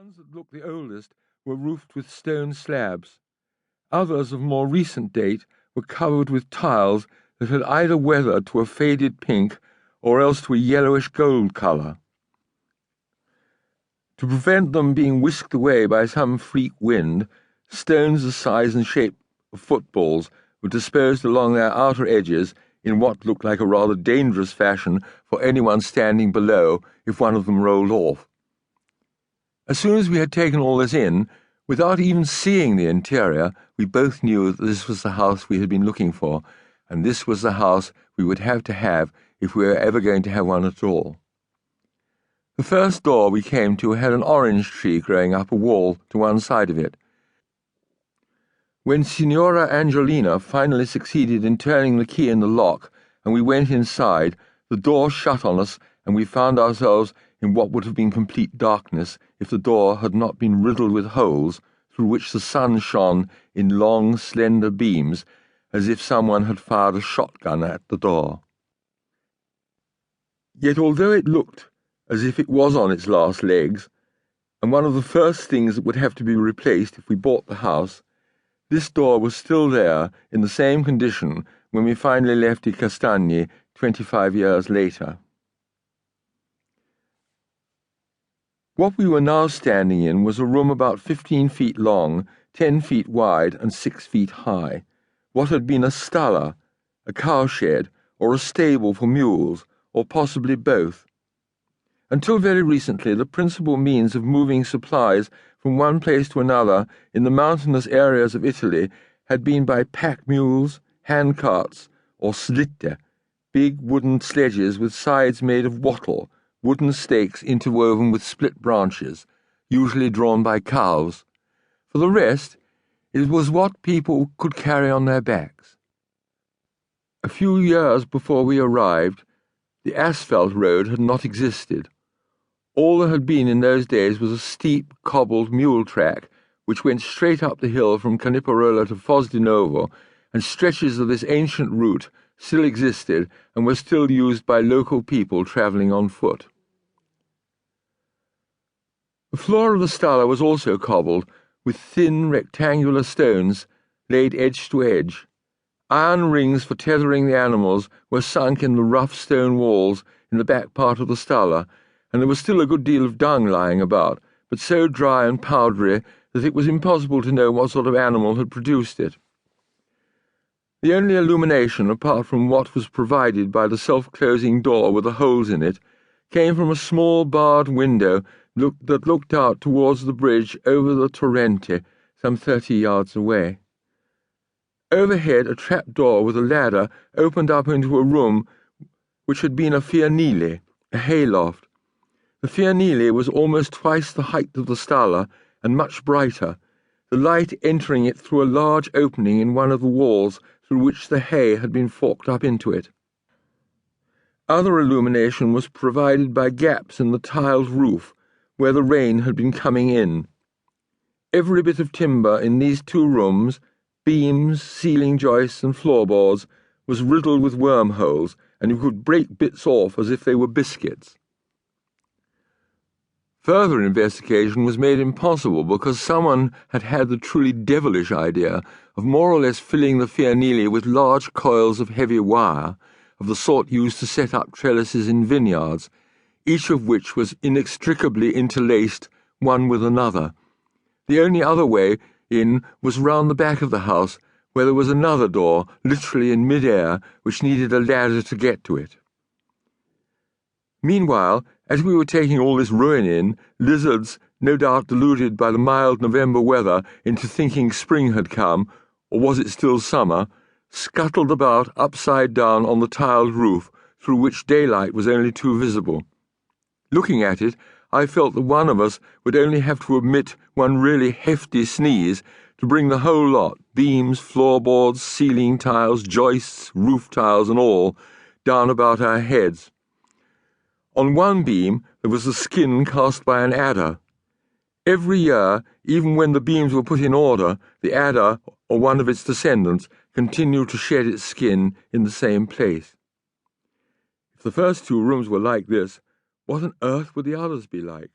ones that looked the oldest were roofed with stone slabs. Others of more recent date were covered with tiles that had either weathered to a faded pink or else to a yellowish gold colour. To prevent them being whisked away by some freak wind, stones the size and shape of footballs were disposed along their outer edges in what looked like a rather dangerous fashion for anyone standing below if one of them rolled off. As soon as we had taken all this in, without even seeing the interior, we both knew that this was the house we had been looking for, and this was the house we would have to have if we were ever going to have one at all. The first door we came to had an orange tree growing up a wall to one side of it. When Signora Angelina finally succeeded in turning the key in the lock and we went inside, the door shut on us and we found ourselves in what would have been complete darkness if the door had not been riddled with holes through which the sun shone in long, slender beams, as if someone had fired a shotgun at the door. Yet although it looked as if it was on its last legs, and one of the first things that would have to be replaced if we bought the house, this door was still there in the same condition when we finally left I Castagni 25 years later. What we were now standing in was a room about 15 feet long, 10 feet wide, and 6 feet high. What had been a stalla, a cowshed, or a stable for mules, or possibly both. Until very recently, the principal means of moving supplies from one place to another in the mountainous areas of Italy had been by pack mules, hand carts, or slitte, big wooden sledges with sides made of wattle, wooden stakes interwoven with split branches, usually drawn by cows. For the rest, it was what people could carry on their backs. A few years before we arrived, the asphalt road had not existed. All there had been in those days was a steep, cobbled mule track which went straight up the hill from Caniparola to Fosdinovo, and stretches of this ancient route still existed and were still used by local people travelling on foot. The floor of the stalla was also cobbled, with thin rectangular stones laid edge to edge. Iron rings for tethering the animals were sunk in the rough stone walls in the back part of the stalla, and there was still a good deal of dung lying about, but so dry and powdery that it was impossible to know what sort of animal had produced it. The only illumination, apart from what was provided by the self-closing door with the holes in it, came from a small barred window that looked out towards the bridge over the Torrente, some 30 yards away. Overhead, a trap-door with a ladder opened up into a room which had been a fianile, a hayloft. The fianile was almost twice the height of the stalla and much brighter, the light entering it through a large opening in one of the walls through which the hay had been forked up into it. Other illumination was provided by gaps in the tiled roof, where the rain had been coming in. Every bit of timber in these two rooms, beams, ceiling joists, and floorboards, was riddled with wormholes, and you could break bits off as if they were biscuits. Further investigation was made impossible because someone had had the truly devilish idea of more or less filling the fianile with large coils of heavy wire, of the sort used to set up trellises in vineyards, each of which was inextricably interlaced one with another. The only other way in was round the back of the house, where there was another door, literally in mid-air, which needed a ladder to get to it. Meanwhile, as we were taking all this ruin in, lizards, no doubt deluded by the mild November weather into thinking spring had come, or was it still summer, scuttled about upside down on the tiled roof, through which daylight was only too visible. Looking at it, I felt that one of us would only have to emit one really hefty sneeze to bring the whole lot, beams, floorboards, ceiling tiles, joists, roof tiles, and all, down about our heads. On one beam there was the skin cast by an adder. Every year, even when the beams were put in order, the adder, or one of its descendants, continued to shed its skin in the same place. If the first two rooms were like this, what on earth would the others be like?